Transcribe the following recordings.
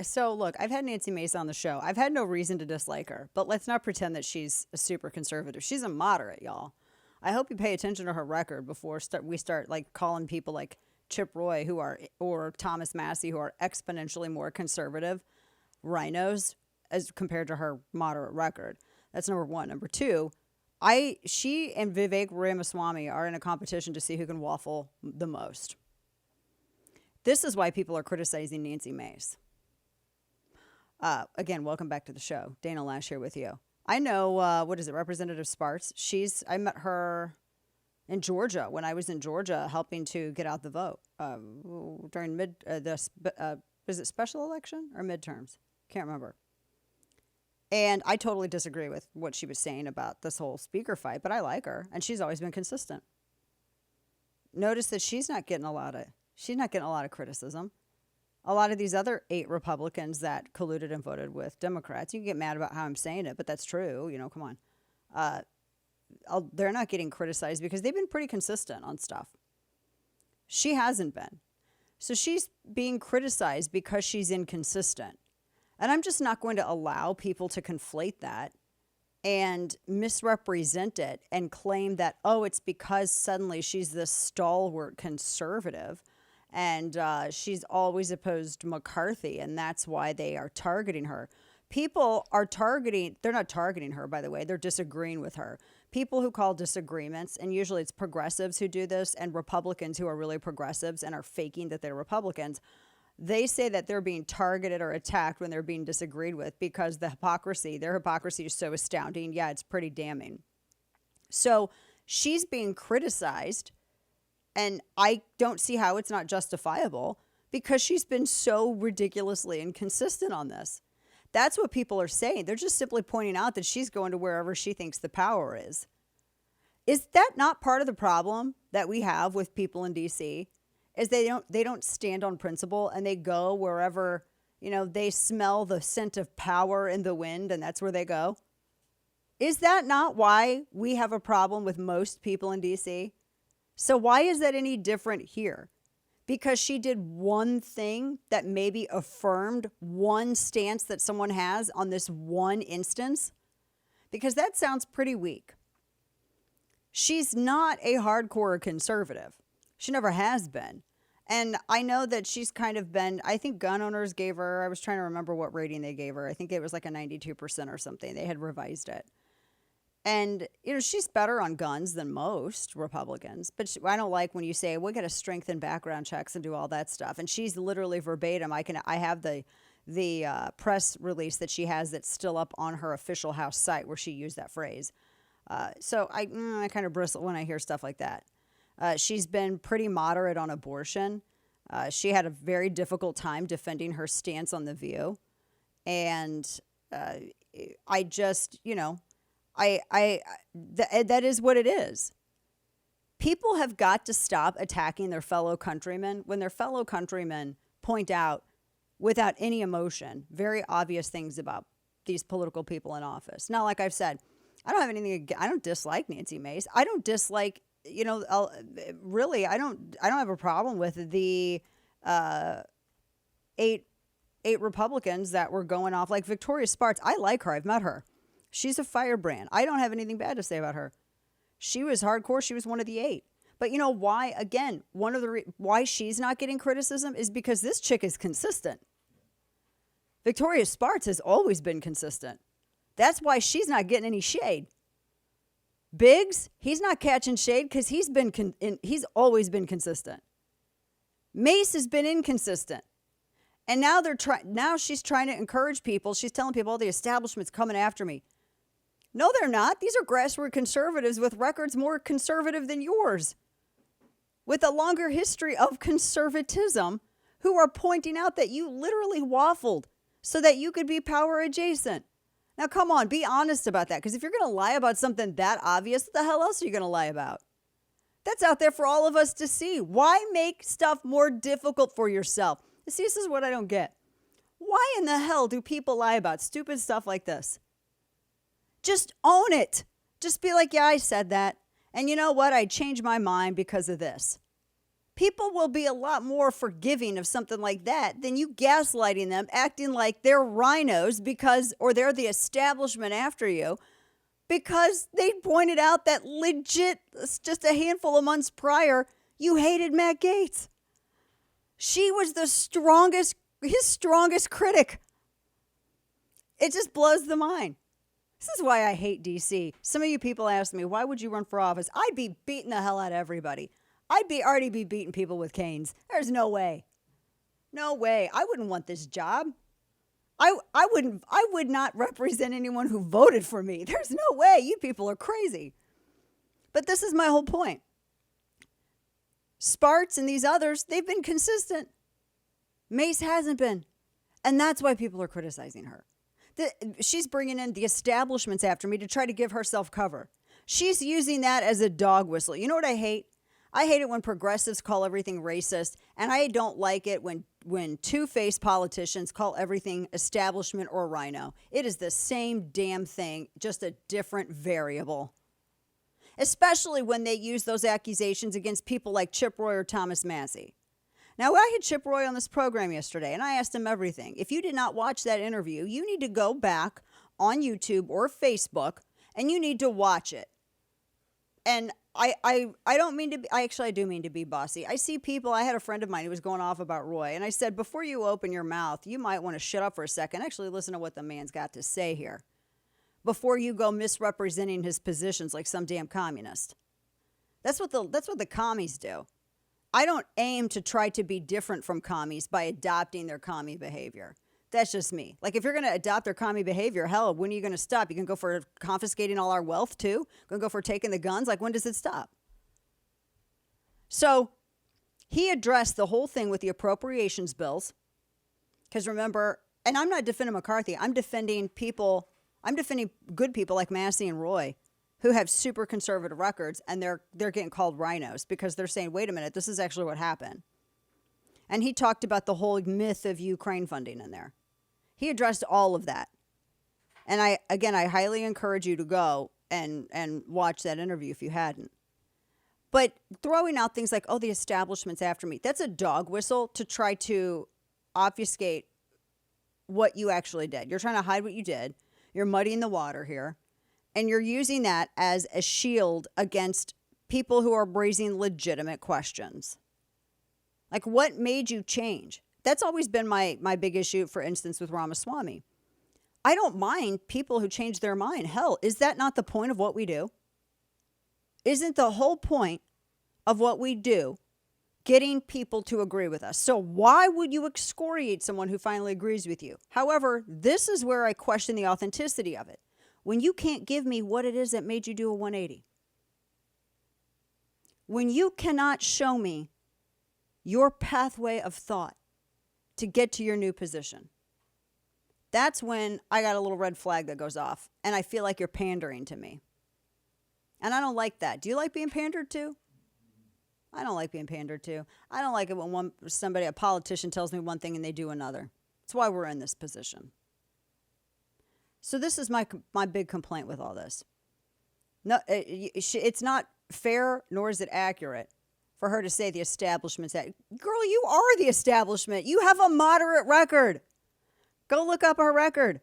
So look, I've had Nancy Mace on the show. I've had no reason to dislike her, but let's not pretend that she's a super conservative. She's a moderate, y'all. I hope you pay attention to her record before we start like calling people like Chip Roy or Thomas Massey who are exponentially more conservative rhinos as compared to her moderate record. That's number one. Number two, she and Vivek Ramaswamy are in a competition to see who can waffle the most. This is why people are criticizing Nancy Mace. Again, welcome back to the show. Dana Loesch here with you. I know, what is it, Representative Spartz? I met her in Georgia when I was in Georgia helping to get out the vote during is it special election or midterms? Can't remember. And I totally disagree with what she was saying about this whole speaker fight, but I like her, and she's always been consistent. Notice that she's not getting a lot of criticism. A lot of these other 8 Republicans that colluded and voted with Democrats, you can get mad about how I'm saying it, but that's true. Come on. They're not getting criticized because they've been pretty consistent on stuff. She hasn't been. So she's being criticized because she's inconsistent. And I'm just not going to allow people to conflate that and misrepresent it and claim that, oh, it's because suddenly she's this stalwart conservative and she's always opposed McCarthy, and that's why they are targeting her. People are they're not targeting her, by the way, they're disagreeing with her. People who call disagreements, and usually it's progressives who do this, and Republicans who are really progressives and are faking that they're Republicans, they say that they're being targeted or attacked when they're being disagreed with because their hypocrisy is so astounding. Yeah, it's pretty damning. So she's being criticized, and I don't see how it's not justifiable because she's been so ridiculously inconsistent on this. That's what people are saying. They're just simply pointing out that she's going to wherever she thinks the power is. Is that not part of the problem that we have with people in DC? Is they don't stand on principle and they go wherever, they smell the scent of power in the wind and that's where they go? Is that not why we have a problem with most people in DC? So why is that any different here? Because she did one thing that maybe affirmed one stance that someone has on this one instance? Because that sounds pretty weak. She's not a hardcore conservative. She never has been. And I know that she's kind of been, I think gun owners gave her, I was trying to remember what rating they gave her. I think it was like a 92% or something. They had revised it. And, she's better on guns than most Republicans. But I don't like when you say, we got to strengthen background checks and do all that stuff. And she's literally verbatim. I have the press release that she has that's still up on her official House site where she used that phrase. So I kind of bristle when I hear stuff like that. She's been pretty moderate on abortion. She had a very difficult time defending her stance on The View. And I just, that is what it is. People have got to stop attacking their fellow countrymen when their fellow countrymen point out without any emotion very obvious things about these political people in office. Now, like I've said, I don't dislike Nancy Mace. I don't dislike, really, I don't have a problem with the 8 Republicans that were going off, like Victoria Spartz. I like her. I've met her. She's a firebrand. I don't have anything bad to say about her. She was hardcore. She was one of the 8. But you know why? Again, why she's not getting criticism is because this chick is consistent. Victoria Spartz has always been consistent. That's why she's not getting any shade. Biggs, he's not catching shade because he's always been consistent. Mace has been inconsistent. And now she's trying to encourage people. She's telling people, oh, the establishment's coming after me. No, they're not. These are grassroots conservatives with records more conservative than yours, with a longer history of conservatism, who are pointing out that you literally waffled so that you could be power adjacent. Now, come on, be honest about that. Because if you're going to lie about something that obvious, what the hell else are you going to lie about? That's out there for all of us to see. Why make stuff more difficult for yourself? See, this is what I don't get. Why in the hell do people lie about stupid stuff like this? Just own it. Just be like, yeah, I said that. And you know what? I changed my mind because of this. People will be a lot more forgiving of something like that than you gaslighting them, acting like they're rhinos or they're the establishment after you because they pointed out that legit, just a handful of months prior, you hated Matt Gaetz. She was his strongest critic. It just blows the mind. This is why I hate DC. Some of you people ask me, why would you run for office? I'd be beating the hell out of everybody. I'd already be beating people with canes. There's no way. No way. I wouldn't want this job. I would not represent anyone who voted for me. There's no way. You people are crazy. But this is my whole point. Sparts and these others, they've been consistent. Mace hasn't been. And that's why people are criticizing her. She's bringing in the establishments after me to try to give herself cover. She's using that as a dog whistle. You know what I hate? I hate it when progressives call everything racist, and I don't like it when two-faced politicians call everything establishment or rhino. It is the same damn thing, just a different variable. Especially when they use those accusations against people like Chip Roy or Thomas Massey. Now, I had Chip Roy on this program yesterday, and I asked him everything. If you did not watch that interview, you need to go back on YouTube or Facebook, and you need to watch it. And I don't mean to be, I do mean to be bossy. I see people, I had a friend of mine who was going off about Roy, and I said, before you open your mouth, you might want to shut up for a second. Actually, listen to what the man's got to say here before you go misrepresenting his positions like some damn communist. That's what the commies do. I don't aim to try to be different from commies by adopting their commie behavior. That's just me. Like, if you're going to adopt their commie behavior, hell, when are you going to stop? You can go for confiscating all our wealth, too? Going to go for taking the guns? Like, when does it stop? So, he addressed the whole thing with the appropriations bills. Because remember, and I'm not defending McCarthy. I'm defending good people like Massey and Roy who have super conservative records, and they're getting called rhinos because they're saying, wait a minute, this is actually what happened. And he talked about the whole myth of Ukraine funding in there. He addressed all of that. And I highly encourage you to go and watch that interview if you hadn't. But throwing out things like, oh, the establishment's after me, that's a dog whistle to try to obfuscate what you actually did. You're trying to hide what you did. You're muddying the water here. And you're using that as a shield against people who are raising legitimate questions. Like, what made you change? That's always been my big issue, for instance, with Ramaswamy. I don't mind people who change their mind. Hell, is that not the point of what we do? Isn't the whole point of what we do getting people to agree with us? So why would you excoriate someone who finally agrees with you? However, this is where I question the authenticity of it. When you can't give me what it is that made you do a 180. When you cannot show me your pathway of thought to get to your new position. That's when I got a little red flag that goes off, and I feel like you're pandering to me. And I don't like that. Do you like being pandered to? I don't like being pandered to. I don't like it when a politician tells me one thing and they do another. That's why we're in this position. So this is my big complaint with all this. No, it's not fair, nor is it accurate for her to say the establishment's that. Girl, you are the establishment. You have a moderate record. Go look up her record.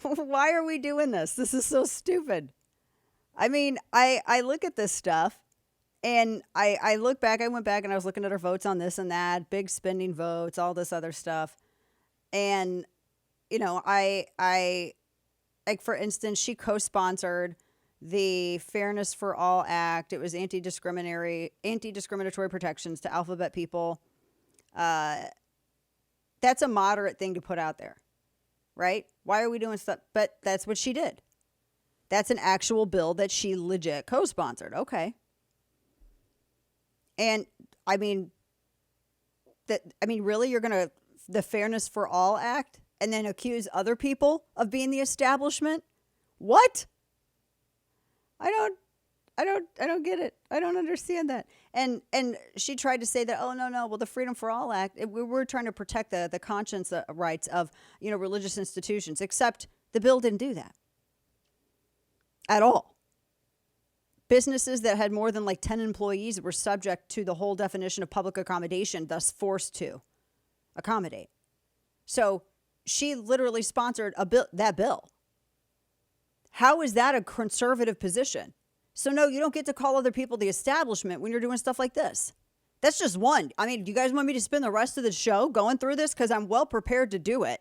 Why are we doing this? This is so stupid. I mean, I look at this stuff, and I look back. I went back and I was looking at her votes on this and that, big spending votes, all this other stuff. And, you know, I like, for instance, she co-sponsored the Fairness for All Act. It was anti-discriminatory protections to alphabet people. That's a moderate thing to put out there, right? Why are we doing stuff? But that's what she did. That's an actual bill that she legit co-sponsored. Okay. And I mean, really, you're going to, the Fairness for All Act, and then accuse other people of being the establishment? What? I don't get it. I don't understand that. And she tried to say that, oh, no, well, the Freedom for All Act, we're trying to protect the conscience rights of, religious institutions, except the bill didn't do that at all. businesses that had more than like 10 employees were subject to the whole definition of public accommodation, thus forced to accommodate. So she literally sponsored that bill. How is that a conservative position? So no, you don't get to call other people the establishment when you're doing stuff like this. That's just one. I mean, do you guys want me to spend the rest of the show going through this? Because I'm well prepared to do it.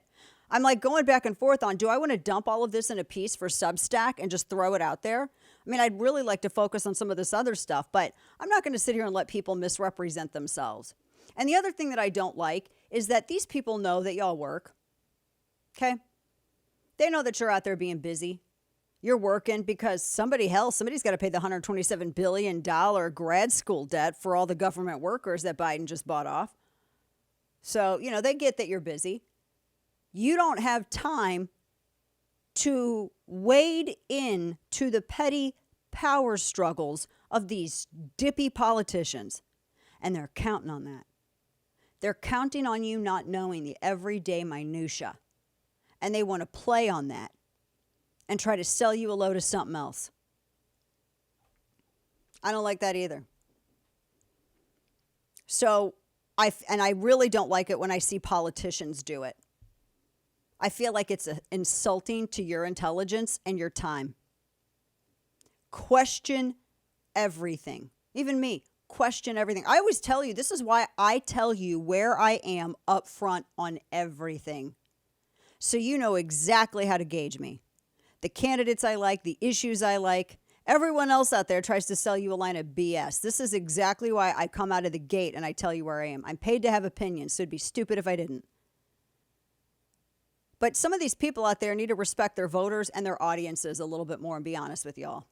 I'm like going back and forth on, do I want to dump all of this in a piece for Substack and just throw it out there? I mean, I'd really like to focus on some of this other stuff, but I'm not going to sit here and let people misrepresent themselves. And the other thing that I don't like is that these people know that y'all work. Okay? They know that you're out there being busy. You're working because somebody's got to pay the $127 billion grad school debt for all the government workers that Biden just bought off. So, they get that you're busy. You don't have time to wade in to the petty power struggles of these dippy politicians. And they're counting on that. They're counting on you not knowing the everyday minutia. And they want to play on that and try to sell you a load of something else. I don't like that either. So, I really don't like it when I see politicians do it. I feel like it's insulting to your intelligence and your time. Question everything. Even me, question everything. I always tell you, this is why I tell you where I am up front on everything. So you know exactly how to gauge me. The candidates I like, the issues I like. Everyone else out there tries to sell you a line of BS. This is exactly why I come out of the gate and I tell you where I am. I'm paid to have opinions, so it'd be stupid if I didn't. But some of these people out there need to respect their voters and their audiences a little bit more and be honest with y'all.